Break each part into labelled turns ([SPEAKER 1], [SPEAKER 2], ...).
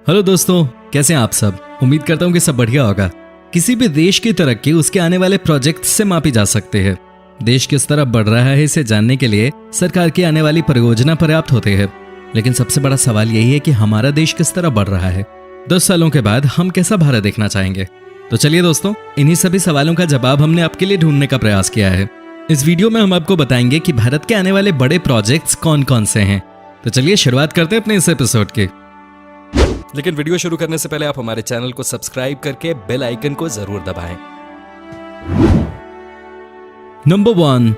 [SPEAKER 1] Hello दोस्तों, कैसे हैं आप सब। उम्मीद करता हूँ कि सब बढ़िया होगा। किसी भी देश की तरक्की उसके आने वाले प्रोजेक्ट से मापी जा सकती है। देश किस तरह बढ़ रहा है इसे जानने के लिए सरकार की आने वाली परियोजना पर्याप्त होती है, लेकिन सबसे बड़ा सवाल यही है कि हमारा देश किस तरह बढ़ रहा है। 10 सालों के बाद हम कैसा भारत देखना चाहेंगे। तो चलिए दोस्तों, इन्हीं सभी सवालों का जवाब हमने आपके लिए ढूंढने का प्रयास किया है। इस वीडियो में हम आपको बताएंगे कि भारत के आने वाले बड़े प्रोजेक्ट्स कौन कौन से हैं। तो चलिए शुरुआत करते हैं अपने इस एपिसोड की। लेकिन वीडियो शुरू करने से पहले आप हमारे चैनल को सब्सक्राइब करके बेल आइकन को जरूर दबाएं। Number 1,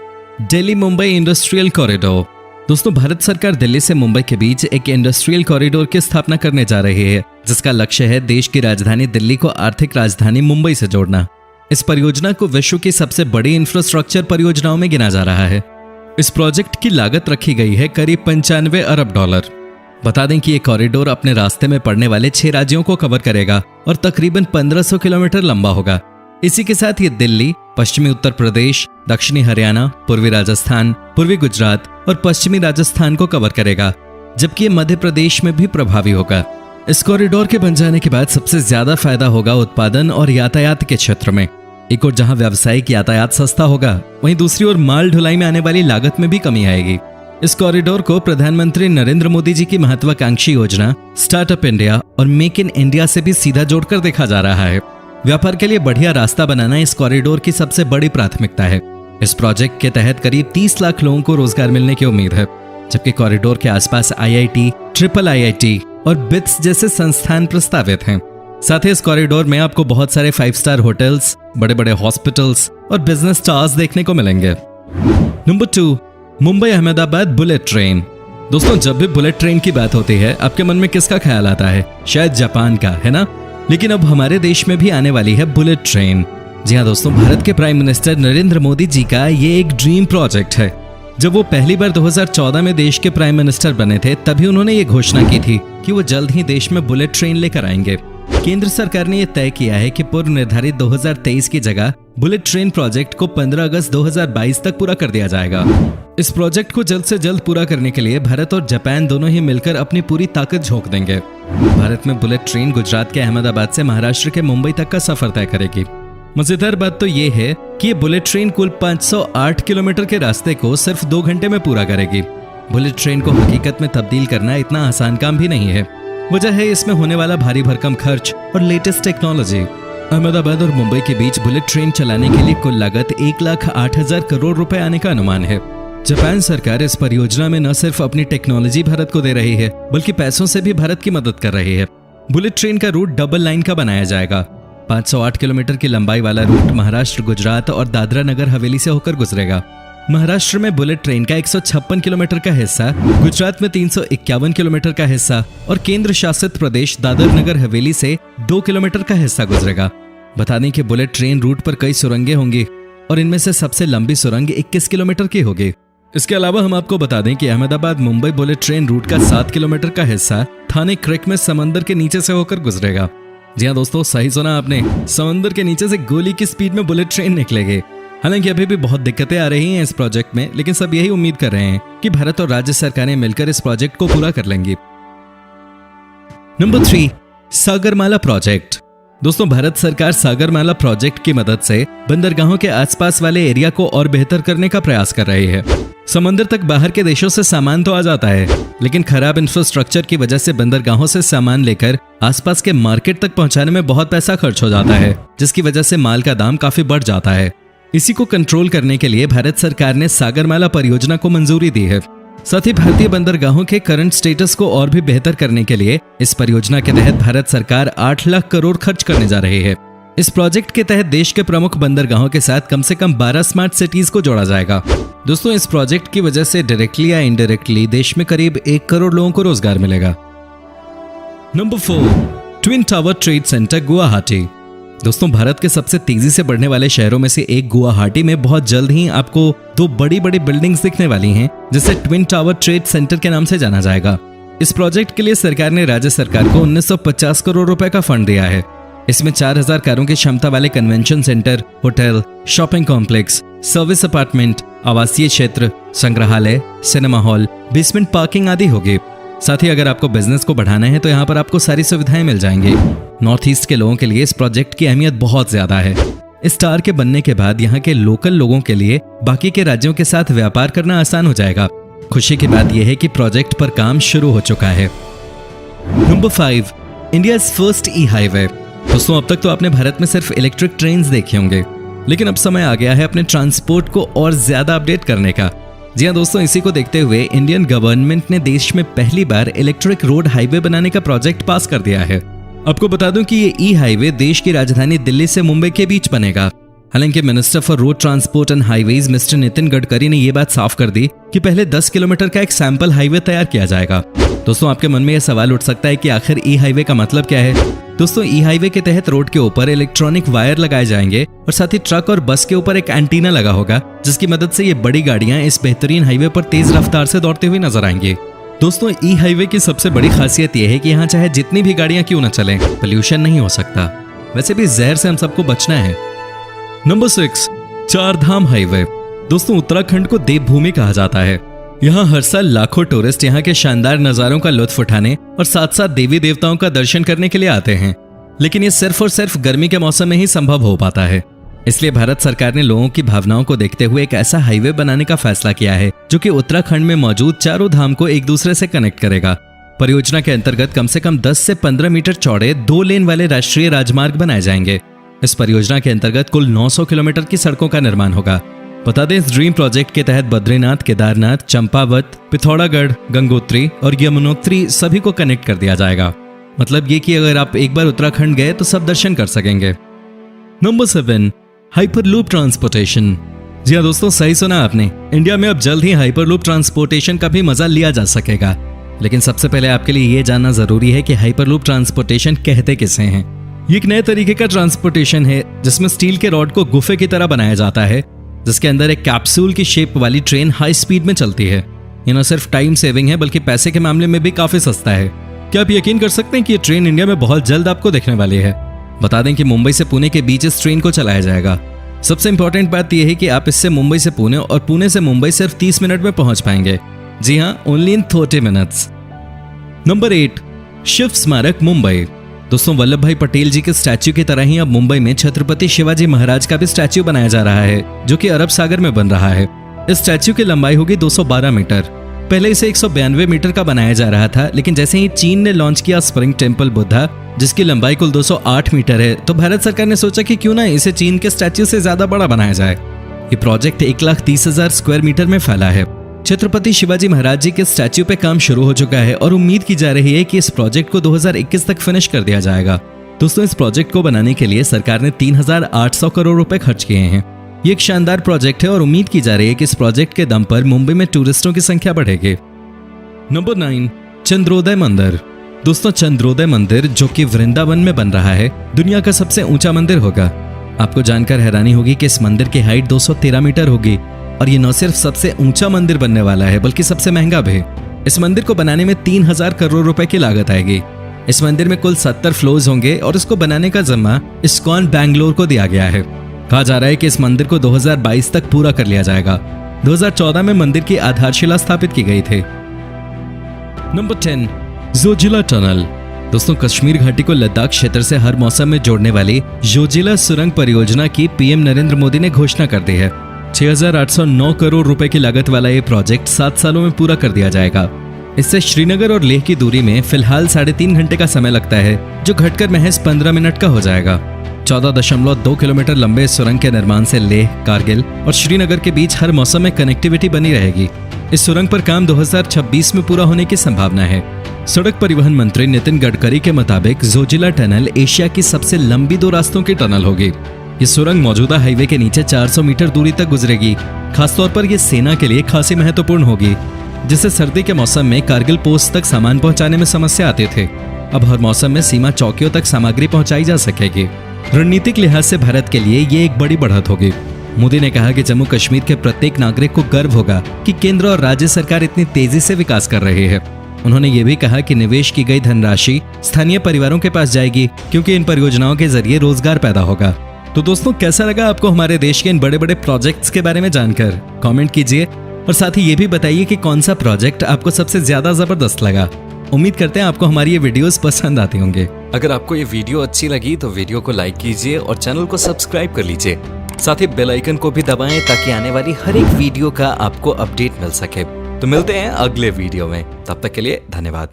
[SPEAKER 1] Delhi Mumbai industrial corridor. दोस्तों, भारत सरकार दिल्ली से मुंबई के बीच एक इंडस्ट्रियल कॉरिडोर की स्थापना करने जा रही है, जिसका लक्ष्य है देश की राजधानी दिल्ली को आर्थिक राजधानी मुंबई से जोड़ना। इस परियोजना को विश्व की सबसे बड़ी इंफ्रास्ट्रक्चर परियोजनाओं में गिना जा रहा है। इस प्रोजेक्ट की लागत रखी गई है करीब $95 अरब। बता दें कि ये कॉरिडोर अपने रास्ते में पड़ने वाले 6 राज्यों को कवर करेगा और तकरीबन 1500 किलोमीटर लंबा होगा। इसी के साथ ये दिल्ली, पश्चिमी उत्तर प्रदेश, दक्षिणी हरियाणा, पूर्वी राजस्थान, पूर्वी गुजरात और पश्चिमी राजस्थान को कवर करेगा, जबकि ये मध्य प्रदेश में भी प्रभावी होगा। इस कॉरिडोर के बन जाने के बाद सबसे ज्यादा फायदा होगा उत्पादन और यातायात के क्षेत्र में। एक और जहां व्यावसायिक यातायात सस्ता होगा, वहीं दूसरी ओर माल ढुलाई में आने वाली लागत में भी कमी आएगी। इस कॉरिडोर को प्रधानमंत्री नरेंद्र मोदी जी की महत्वाकांक्षी योजना स्टार्टअप इंडिया और मेक इन इंडिया से भी सीधा जोड़कर देखा जा रहा है। व्यापार के लिए बढ़िया रास्ता बनाना इस कॉरिडोर की सबसे बड़ी प्राथमिकता है। इस प्रोजेक्ट के तहत करीब 30 लाख लोगों को रोजगार मिलने की उम्मीद है, जबकि कॉरिडोर के आसपास IIT, IIIT और बिट्स जैसे संस्थान प्रस्तावित हैं। साथ ही इस कॉरिडोर में आपको बहुत सारे 5 स्टार होटल्स, बड़े बड़े हॉस्पिटल्स और बिजनेस टावर्स देखने को मिलेंगे। Number 2, Mumbai Ahmedabad bullet train. दोस्तों, जब भी बुलेट ट्रेन की बात होती है, आपके मन में किसका ख्याल आता है? शायद जापान का, है ना? लेकिन अब हमारे देश में भी आने वाली है बुलेट ट्रेन। जी हाँ दोस्तों, भारत के प्राइम मिनिस्टर नरेंद्र मोदी जी का ये एक ड्रीम प्रोजेक्ट है। जब वो पहली बार 2014 में देश के प्राइम मिनिस्टर बने थे, तभी उन्होंने ये घोषणा की थी कि वो जल्द ही देश में बुलेट ट्रेन लेकर आएंगे। केंद्र सरकार ने यह तय किया है कि पूर्व निर्धारित 2023 की जगह बुलेट ट्रेन प्रोजेक्ट को 15 अगस्त 2022 तक पूरा कर दिया जाएगा। इस प्रोजेक्ट को जल्द से जल्द पूरा करने के लिए भारत और जापान दोनों ही मिलकर अपनी पूरी ताकत झोंक देंगे। भारत में बुलेट ट्रेन गुजरात के अहमदाबाद से महाराष्ट्र के मुंबई तक का सफर तय करेगी। मजेदार बात तो ये है कि ये बुलेट ट्रेन कुल 508 किलोमीटर के रास्ते को सिर्फ 2 घंटे में पूरा करेगी। बुलेट ट्रेन को हकीकत में तब्दील करना इतना आसान काम भी नहीं है। वजह है इसमें होने वाला भारी भरकम खर्च और लेटेस्ट टेक्नोलॉजी। अहमदाबाद और मुंबई के बीच बुलेट ट्रेन चलाने के लिए कुल लागत 1,08,000 करोड़ रुपए आने का अनुमान है। जापान सरकार इस परियोजना में न सिर्फ अपनी टेक्नोलॉजी भारत को दे रही है, बल्कि पैसों से भी भारत की मदद कर रही है। बुलेट ट्रेन का रूट डबल लाइन का बनाया जाएगा। 508 किलोमीटर की लंबाई वाला रूट महाराष्ट्र, गुजरात और दादरा नगर हवेली से होकर गुजरेगा। महाराष्ट्र में बुलेट ट्रेन का 156 किलोमीटर का हिस्सा, गुजरात में 351 किलोमीटर का हिस्सा और केंद्र शासित प्रदेश दादर नगर हवेली से 2 किलोमीटर का हिस्सा गुजरेगा। बता दें कि बुलेट ट्रेन रूट पर कई सुरंगें होंगी और इनमें से सबसे लंबी सुरंग 21 किलोमीटर की होगी। इसके अलावा हम आपको बता दें कि Ahmedabad Mumbai bullet train route का 7 किलोमीटर का हिस्सा थाने क्रिक में समंदर के नीचे से होकर गुजरेगा। जी हाँ दोस्तों, सही सुना आपने, समंदर के नीचे से गोली की स्पीड में बुलेट ट्रेन निकलेगी। हालांकि अभी भी बहुत दिक्कतें आ रही हैं इस प्रोजेक्ट में, लेकिन सब यही उम्मीद कर रहे हैं कि भारत और राज्य सरकारें मिलकर इस प्रोजेक्ट को पूरा कर लेंगी। Number 3, Sagarmala project. दोस्तों, भारत सरकार सागरमाला प्रोजेक्ट की मदद से बंदरगाहों के आसपास वाले एरिया को और बेहतर करने का प्रयास कर रही है। समंदर तक बाहर के देशों से सामान तो आ जाता है, लेकिन खराब इंफ्रास्ट्रक्चर की वजह से बंदरगाहों से सामान लेकर आसपास के मार्केट तक पहुंचाने में बहुत पैसा खर्च हो जाता है, जिसकी वजह से माल का दाम काफी बढ़ जाता है। इसी को कंट्रोल करने के लिए भारत सरकार ने सागरमाला परियोजना को मंजूरी दी है। साथ ही भारतीय बंदरगाहों के करंट स्टेटस को और भी बेहतर करने के लिए इस परियोजना के तहत भारत सरकार 8 लाख करोड़ खर्च करने जा रही है। इस प्रोजेक्ट के तहत देश के प्रमुख बंदरगाहों के साथ कम से कम 12 स्मार्ट सिटीज को जोड़ा जाएगा। दोस्तों, इस प्रोजेक्ट की वजह से डायरेक्टली या इनडायरेक्टली देश में करीब 1 करोड़ लोगों को रोजगार मिलेगा। Number 4, twin tower trade centre Guwahati. दोस्तों, भारत के सबसे तेजी से बढ़ने वाले शहरों में से एक गुवाहाटी में बहुत जल्द ही आपको 2 बड़ी बड़ी बिल्डिंग्स दिखने वाली हैं, जिसे ट्विन टावर ट्रेड सेंटर के नाम से जाना जाएगा। इस प्रोजेक्ट के लिए सरकार ने राज्य सरकार को 1950 करोड़ रुपए का फंड दिया है। इसमें 4000 कारों की क्षमता वाले convention centre, hotel, shopping complex, service apartment, आवासीय क्षेत्र, संग्रहालय, सिनेमा हॉल, बेसमेंट पार्किंग आदि होगी। साथ ही अगर आपको बिजनेस को बढ़ाना है तो यहाँ पर आपको सारी सुविधाएं मिल जाएंगी। नॉर्थ ईस्ट के लोगों के लिए इस प्रोजेक्ट की अहमियत बहुत ज्यादा है। इस टावर के बनने के बाद यहाँ के लोकल लोगों के लिए बाकी के राज्यों के साथ व्यापार करना आसान हो जाएगा। खुशी की बात यह है कि प्रोजेक्ट पर काम शुरू हो चुका है। नंबर 5, इंडिया फर्स्ट ई हाईवे। दोस्तों, अब तक तो आपने भारत में सिर्फ इलेक्ट्रिक ट्रेन देखे होंगे, लेकिन अब समय आ गया है अपने ट्रांसपोर्ट को और ज्यादा अपडेट करने का। जी हाँ दोस्तों, इसी को देखते हुए इंडियन गवर्नमेंट ने देश में पहली बार इलेक्ट्रिक रोड हाईवे बनाने का प्रोजेक्ट पास कर दिया है। आपको बता दूं कि ये ई हाईवे देश की राजधानी दिल्ली से मुंबई के बीच बनेगा। हालांकि minister for road transport and highways mister Nitin Gadkari ने यह बात साफ कर दी कि पहले 10 किलोमीटर का एक सैंपल हाईवे तैयार किया जाएगा। दोस्तों, आपके मन में यह सवाल उठ सकता है कि आखिर ई हाईवे का मतलब क्या है। दोस्तों, ई हाईवे के तहत रोड के ऊपर इलेक्ट्रॉनिक वायर लगाए जाएंगे और साथ ही ट्रक और बस के ऊपर एक एंटीना लगा होगा, जिसकी मदद से ये बड़ी गाड़ियां इस बेहतरीन हाईवे पर तेज रफ्तार से दौड़ते हुए नजर आएंगे। दोस्तों, ई हाईवे की सबसे बड़ी खासियत यह है कि यहाँ चाहे जितनी भी गाड़ियां क्यों न चलें, पोल्यूशन नहीं हो सकता। वैसे भी जहर से हम सबको बचना है। Number 6, Chardham highway. दोस्तों, उत्तराखंड को देवभूमि कहा जाता है। यहाँ हर साल लाखों टूरिस्ट यहाँ के शानदार नजारों का लुत्फ उठाने और साथ साथ देवी देवताओं का दर्शन करने के लिए आते हैं। लेकिन ये सिर्फ और सिर्फ गर्मी के मौसम में ही संभव हो पाता है। इसलिए भारत सरकार ने लोगों की भावनाओं को देखते हुए एक ऐसा हाईवे बनाने का फैसला किया है जो कि उत्तराखंड में मौजूद चारों धाम को एक दूसरे से कनेक्ट करेगा। परियोजना के अंतर्गत कम से कम 10 से 15 मीटर चौड़े 2 लेन वाले राष्ट्रीय राजमार्ग बनाए जाएंगे। इस परियोजना के अंतर्गत कुल 900 किलोमीटर की सड़कों का निर्माण होगा। बता दें, इस ड्रीम प्रोजेक्ट के तहत बद्रीनाथ, केदारनाथ, चंपावत, पिथौरागढ़, गंगोत्री और यमुनोत्री सभी को कनेक्ट कर दिया जाएगा। मतलब ये कि अगर आप एक बार उत्तराखंड गए तो सब दर्शन कर सकेंगे। Number 7, hyperloop transportation. जी हाँ दोस्तों, सही सुना आपने। इंडिया में अब जल्द ही हाइपरलूप ट्रांसपोर्टेशन का भी मजा लिया जा सकेगा। लेकिन सबसे पहले आपके लिए ये जानना जरूरी है कि हाइपरलूप ट्रांसपोर्टेशन कहते किसे हैं। ये एक नए तरीके का ट्रांसपोर्टेशन है जिसमें स्टील के रॉड को गुफे की तरह बनाया जाता है, जिसके अंदर एक कैप्सूल की शेप वाली ट्रेन हाई स्पीड में चलती है। ये न सिर्फ टाइम सेविंग है बल्कि पैसे के मामले में भी काफी सस्ता है। क्या आप यकीन कर सकते हैं कि ये ट्रेन इंडिया में बहुत जल्द आपको देखने वाली है। बता दें कि मुंबई से पुणे के बीच इस ट्रेन को चलाया जाएगा। सबसे इंपॉर्टेंट बात यह है कि आप इससे मुंबई से पुणे और पुणे से मुंबई सिर्फ 30 मिनट में पहुंच पाएंगे। जी हाँ, only in 30 minutes. Number 8, Shiv Smarak Mumbai. दोस्तों, वल्लभ भाई पटेल जी के स्टैच्यू की तरह ही अब मुंबई में छत्रपति शिवाजी महाराज का भी स्टैच्यू बनाया जा रहा है, जो कि अरब सागर में बन रहा है। इस स्टैच्यू की लंबाई होगी 212 मीटर। पहले इसे 192 मीटर का बनाया जा रहा था, लेकिन जैसे ही चीन ने लॉन्च किया स्प्रिंग टेम्पल बुद्धा, जिसकी लंबाई कुल 208 मीटर है, तो भारत सरकार ने सोचा कि क्यों ना इसे चीन के स्टैच्यू से ज्यादा बड़ा बनाया जाए। ये प्रोजेक्ट 1,30,000 स्क्वायर मीटर में फैला है। छत्रपति शिवाजी महाराज जी के स्टैच्यू पे काम शुरू हो चुका है और उम्मीद की जा रही है कि इस प्रोजेक्ट को 2021 तक फिनिश कर दिया जाएगा। दोस्तों, इस प्रोजेक्ट को बनाने के लिए सरकार ने 3,800 करोड़ रुपए खर्च किए हैं। ये एक शानदार प्रोजेक्ट है और उम्मीद की जा रही है कि इस प्रोजेक्ट के दम पर मुंबई में टूरिस्टों की संख्या बढ़ेगी। नंबर 9, चंद्रोदय मंदिर। दोस्तों, चंद्रोदय मंदिर जो कि वृंदावन में बन रहा है, दुनिया का सबसे ऊंचा मंदिर होगा। आपको जानकर हैरानी होगी कि इस मंदिर की हाइट 213 मीटर होगी और ये न सिर्फ सबसे ऊंचा मंदिर बनने वाला है बल्कि सबसे महंगा भी। इस मंदिर को बनाने में 3,000 करोड़ रुपए की लागत आएगी। इस मंदिर में कुल 70 फ्लोर्स होंगे और इसको बनाने का जिम्मा इस्कॉन बैंगलोर को दिया गया है। कहा जा रहा है कि इस मंदिर को 2022 तक पूरा कर लिया जाएगा। 2014 में मंदिर की आधारशिला स्थापित की गई थी। Number 10, Zoji La tunnel. दोस्तों, कश्मीर घाटी को लद्दाख क्षेत्र से हर मौसम में जोड़ने वाली जोजिला सुरंग परियोजना की पीएम नरेंद्र मोदी ने घोषणा कर दी है। 6,809 करोड़ रुपए की लागत वाला ये प्रोजेक्ट 7 सालों में पूरा कर दिया जाएगा। इससे श्रीनगर और लेह की दूरी में फिलहाल 3.5 घंटे का समय लगता है, जो घटकर महज 15 मिनट का हो जाएगा। 14.2 किलोमीटर लंबे इस सुरंग के निर्माण से लेह, कारगिल और श्रीनगर के बीच हर मौसम में कनेक्टिविटी बनी रहेगी। इस सुरंग पर काम 2026 में पूरा होने की संभावना है। सड़क परिवहन मंत्री नितिन गडकरी के मुताबिक जोजिला टनल एशिया की सबसे लंबी 2 रास्तों की टनल होगी। ये सुरंग मौजूदा हाईवे के नीचे 400 मीटर दूरी तक गुजरेगी। खासतौर पर यह सेना के लिए खासी महत्वपूर्ण होगी, जिससे सर्दी के मौसम में कारगिल पोस्ट तक सामान पहुंचाने में समस्या आते थे। अब हर मौसम में सीमा चौकियों तक सामग्री पहुंचाई जा सकेगी। रणनीतिक लिहाज से भारत के लिए ये एक बड़ी बढ़त होगी। मोदी ने कहा कि जम्मू कश्मीर के प्रत्येक नागरिक को गर्व होगा कि केंद्र और राज्य सरकार इतनी तेजी से विकास कर रही है। उन्होंने ये भी कहा कि निवेश की गई धनराशि स्थानीय परिवारों के पास जाएगी, क्योंकि इन परियोजनाओं के जरिए रोजगार पैदा होगा। तो दोस्तों, कैसा लगा आपको हमारे देश के इन बड़े बड़े प्रोजेक्ट्स के बारे में जानकर? कमेंट कीजिए और साथ ही ये भी बताइए कि कौन सा प्रोजेक्ट आपको सबसे ज्यादा जबरदस्त लगा। उम्मीद करते हैं आपको हमारी ये वीडियोस पसंद आते होंगे।
[SPEAKER 2] अगर आपको ये वीडियो अच्छी लगी तो वीडियो को लाइक कीजिए और चैनल को सब्सक्राइब कर लीजिए। साथ ही बेल आइकन को भी दबाएं ताकि आने वाली हर एक वीडियो का आपको अपडेट मिल सके। तो मिलते हैं अगले वीडियो में, तब तक के लिए धन्यवाद।